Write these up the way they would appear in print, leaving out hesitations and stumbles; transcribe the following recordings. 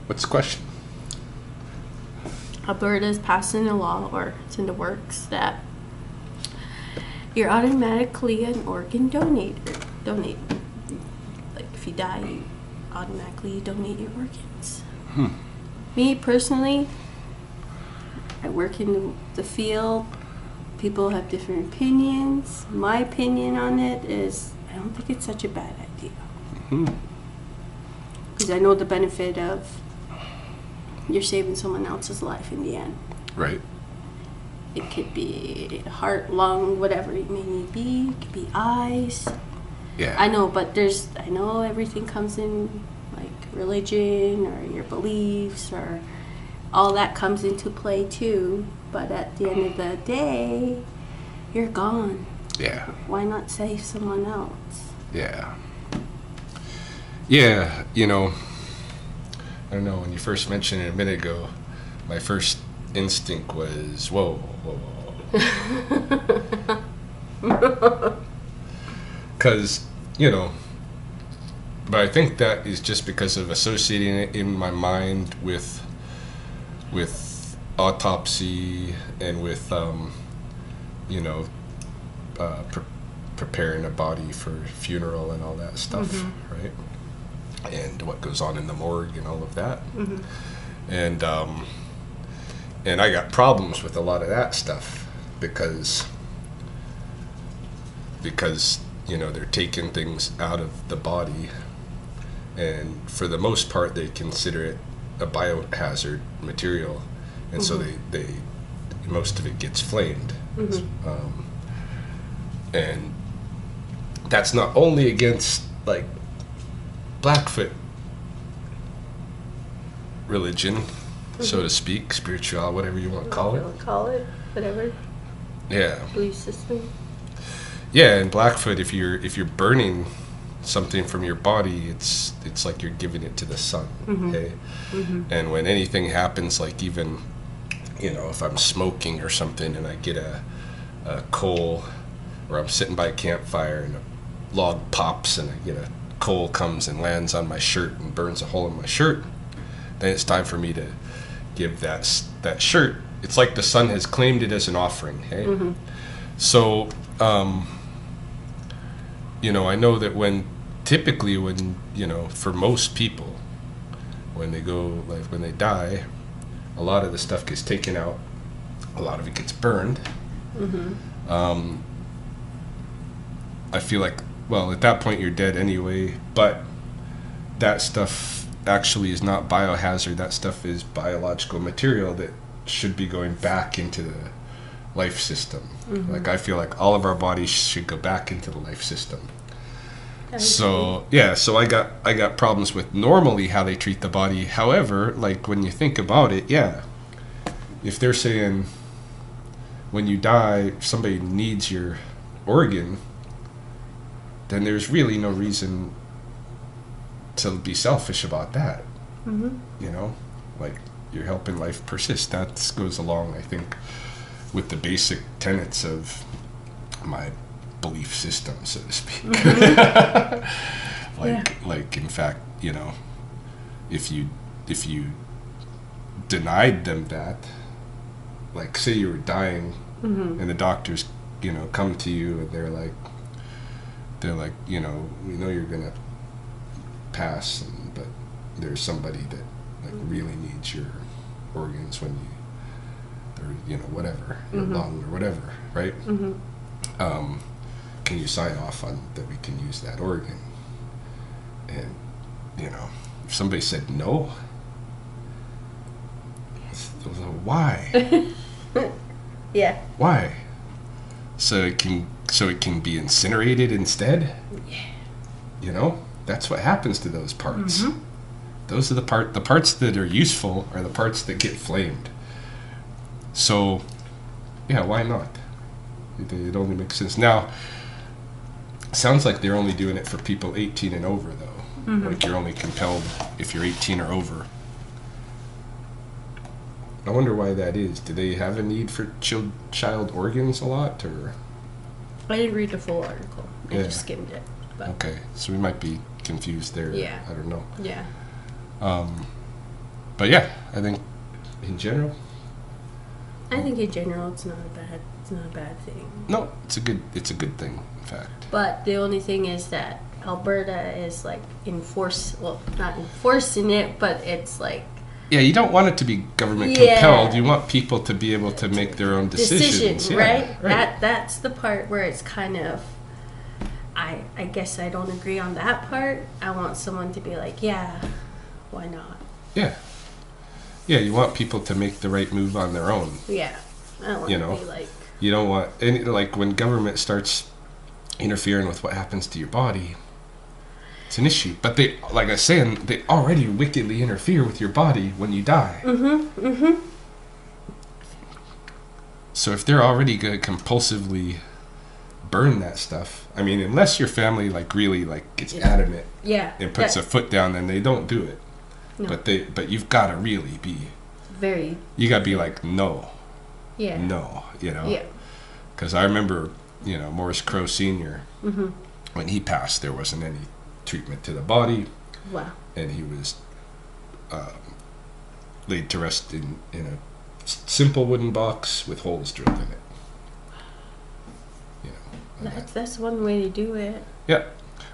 What's the question? Alberta is passing a law, or it's in the works, that you're automatically an organ donator. Like if you die, you automatically donate your organs. Me personally, I work in the field. People have different opinions. My opinion on it is I don't think it's such a bad idea. Because I know the benefit of you're saving someone else's life in the end. Right. It could be heart, lung, whatever it may be. It could be eyes. Yeah. I know, but I know everything comes in, like religion or your beliefs, or all that comes into play too. But at the end of the day, you're gone. Yeah. Why not save someone else? Yeah. Yeah, you know, I don't know, when you first mentioned it a minute ago, my first instinct was, whoa. Because, you know, but I think that is just because of associating it in my mind with autopsy and with, you know, preparing a body for funeral and all that stuff, right? And what goes on in the morgue and all of that. And I got problems with a lot of that stuff because you know, they're taking things out of the body, and for the most part they consider it a biohazard material, and so they most of it gets flamed. And that's not only against like Blackfoot religion, so to speak, spiritual, whatever you want to call it. Whatever. Yeah. Belief system. Yeah, in Blackfoot, if you're burning something from your body, it's like you're giving it to the sun. Okay. And when anything happens, like even, you know, if I'm smoking or something and I get a coal, or I'm sitting by a campfire and a log pops and I get a coal comes and lands on my shirt and burns a hole in my shirt, then it's time for me to give that shirt. It's like the sun has claimed it as an offering. Hey. So you know, I know that typically when you know, for most people, when they go, like when they die, a lot of the stuff gets taken out, a lot of it gets burned. I feel like, well, at that point you're dead anyway, but that stuff actually is not biohazard. That stuff is biological material that should be going back into the life system. Like I feel like all of our bodies should go back into the life system. So yeah, so I got problems with normally how they treat the body. However, like when you think about it, yeah, if they're saying when you die somebody needs your organ, then there's really no reason to be selfish about that. You know, like you're helping life persist. That goes along, I think, with the basic tenets of my belief system, so to speak. Like in fact, you know, if you denied them that, like say you were dying and the doctors, you know, come to you and they're like, you know, we know you're gonna pass, but there's somebody that like really needs your organs when you, or you know, whatever, your lung or whatever, right? Can you sign off on that we can use that organ? And you know, if somebody said no, why? Yeah. Why? So it can be incinerated instead? Yeah. You know, that's what happens to those parts. Those are the parts that are useful are the parts that get flamed. So, yeah, why not? It only makes sense. Now, sounds like they're only doing it for people 18 and over, though. Like you're only compelled if you're 18 or over. I wonder why that is. Do they have a need for child organs a lot, or? I didn't read the full article. I just skimmed it. But. Okay, so we might be confused there. Yeah. I don't know. Yeah. But yeah, I think in general, I think in general it's not a bad thing. no, it's a good thing, in fact. But the only thing is that Alberta is like not enforcing it, but it's like Yeah, you don't want it to be government compelled. You want people to be able to make their own decisions. Right? That's the part where it's kind of. I guess I don't agree on that part. I want someone to be like, yeah, why not? Yeah. Yeah, you want people to make the right move on their own. Yeah. I don't want to be like... You don't want... any like, when government starts interfering with what happens to your body, it's an issue. But they, like I was saying, they already wickedly interfere with your body when you die. Mm-hmm, mm-hmm. So if they're already going to compulsively burn that stuff, I mean, unless your family, like, really, like, gets adamant and puts a foot down, then they don't do it. No. But you've got to really be... Very... You got to be like, no. Yeah. No, you know? Yeah. Because I remember, Morris Crow Sr., when he passed, there wasn't any treatment to the body. Wow. And he was laid to rest in a simple wooden box with holes drilled in it. That's one way to do it. Yeah.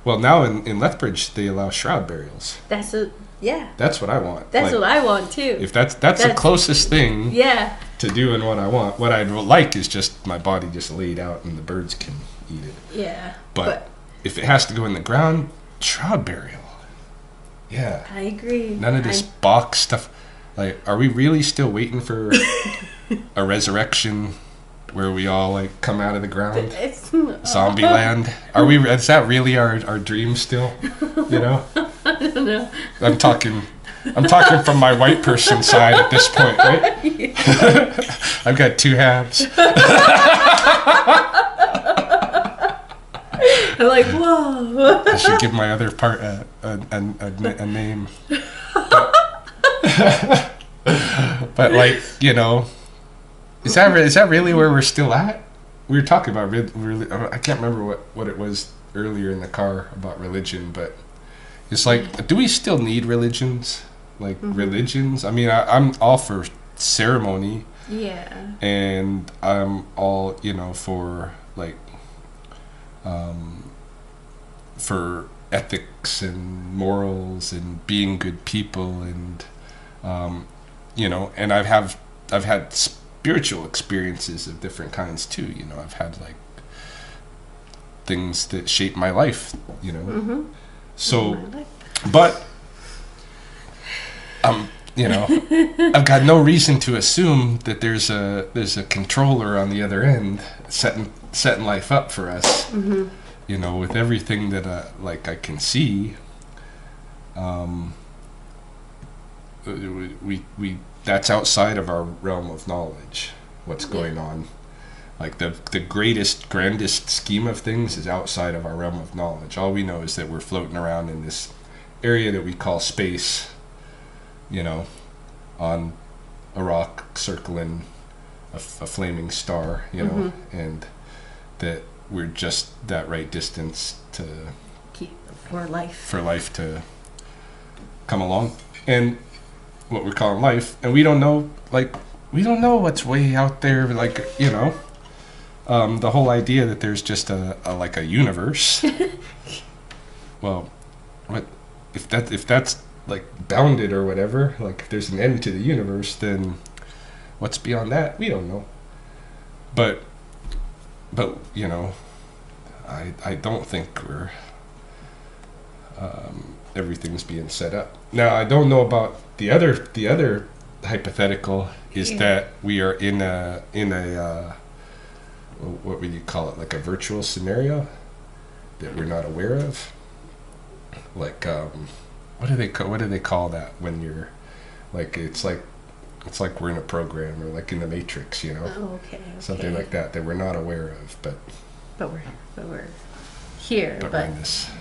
Well, now in Lethbridge, they allow shroud burials. That's what I want. That's what I want, too. If that's the closest thing to doing what I want. What I'd like is just my body just laid out and the birds can eat it. Yeah. But if it has to go in the ground, shroud burial. Yeah. I agree. None of this box stuff. Like, are we really still waiting for a resurrection where we all, like, come out of the ground? Zombie land? Is that really our dream still? I don't know. I'm talking from my white person side at this point, right? Yeah. I've got two halves. I'm like, whoa. I should give my other part a name. But like, is that really where we're still at? We were talking about really. I can't remember what it was earlier in the car about religion, but it's like, do we still need religions? Like religions? I mean, I'm all for ceremony. Yeah. And I'm all for like for ethics and morals and being good people and and I've had spiritual experiences of different kinds too. I've had like things that shape my life. So, but I've got no reason to assume that there's a controller on the other end setting life up for us. With everything that I can see. We that's outside of our realm of knowledge. What's going on? Like the grandest scheme of things is outside of our realm of knowledge. All we know is that we're floating around in this area that we call space, on a rock circling a flaming star, and that we're just that right distance to for life to come along, and what we're calling life, and we don't know what's way out there, the whole idea that there's just a universe. Well, what if that's like bounded or whatever, like if there's an end to the universe, then what's beyond that, we don't know. But I don't think we're everything's being set up. Now, I don't know about the other hypothetical is that we are in a what would you call it, like a virtual scenario that we're not aware of, like what do they call that when you're like it's like we're in a program, or like in the Matrix, Oh, okay. Something like that we're not aware of, but we're here, but we're in this.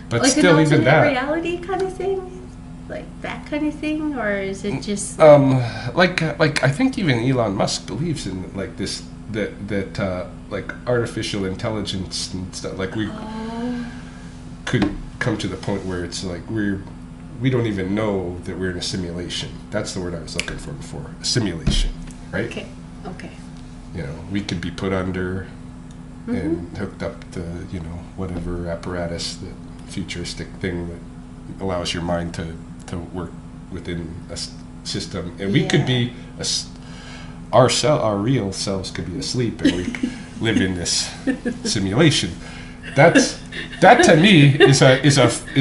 But like still, an even that reality kind of thing, like that kind of thing, or is it just like I think even Elon Musk believes in like this that like artificial intelligence and stuff, like we could come to the point where it's like we're we don't even know that we're in a simulation. That's the word I was looking for before. A simulation, right? Okay. Okay. You know, we could be put under and hooked up to, you know, whatever apparatus, the futuristic thing that allows your mind to work within a system. And we could be, our real selves could be asleep and we live in this simulation. That to me is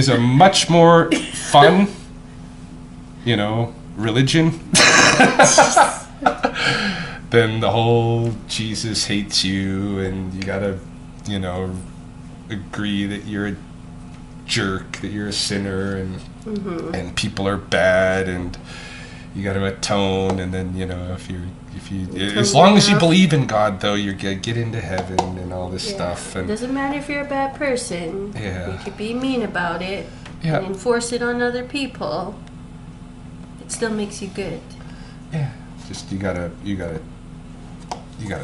a much more fun, you know, religion than the whole Jesus hates you and you gotta, you know, agree that you're a jerk, that you're a sinner, and people are bad, and you got to atone, and then, you know, if you as long as you believe in God, though, you're gonna get into heaven and all this stuff. And it doesn't matter if you're a bad person. Yeah. You could be mean about it Yeah. and enforce it on other people. It still makes you good. Yeah, just you gotta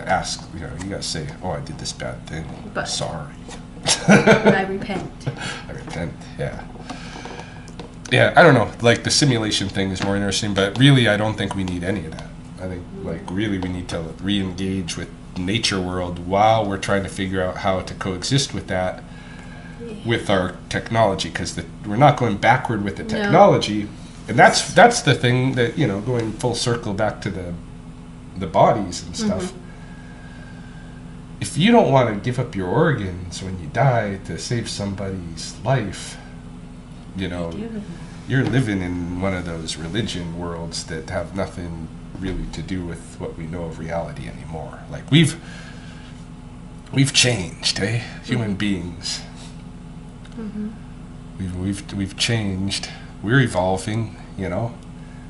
ask, you know, you gotta say, oh, I did this bad thing. But sorry. I repent. I repent. Yeah. Yeah, I don't know. Like the simulation thing is more interesting, but really, I don't think we need any of that. I think, like, really, we need to re-engage with nature world while we're trying to figure out how to coexist with that, with our technology, because we're not going backward with the technology, and that's the thing that, you know, going full circle back to the bodies and stuff. If you don't want to give up your organs when you die to save somebody's life, you know, you're living in one of those religion worlds that have nothing really to do with what we know of reality anymore. Like we've changed, eh? Human beings. We've changed. We're evolving, you know.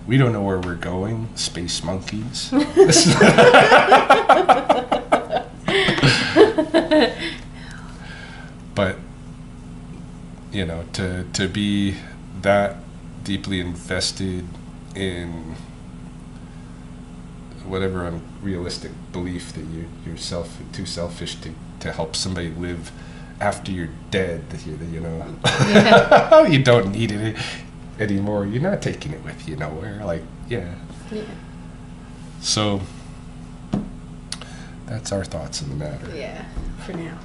We don't know where we're going. Space monkeys. But, you know, to be that deeply invested in whatever unrealistic belief that you're too selfish to help somebody live after you're dead, you know, you don't need it anymore. You're not taking it with you nowhere. Like, yeah. So that's our thoughts on the matter. Yeah, for now.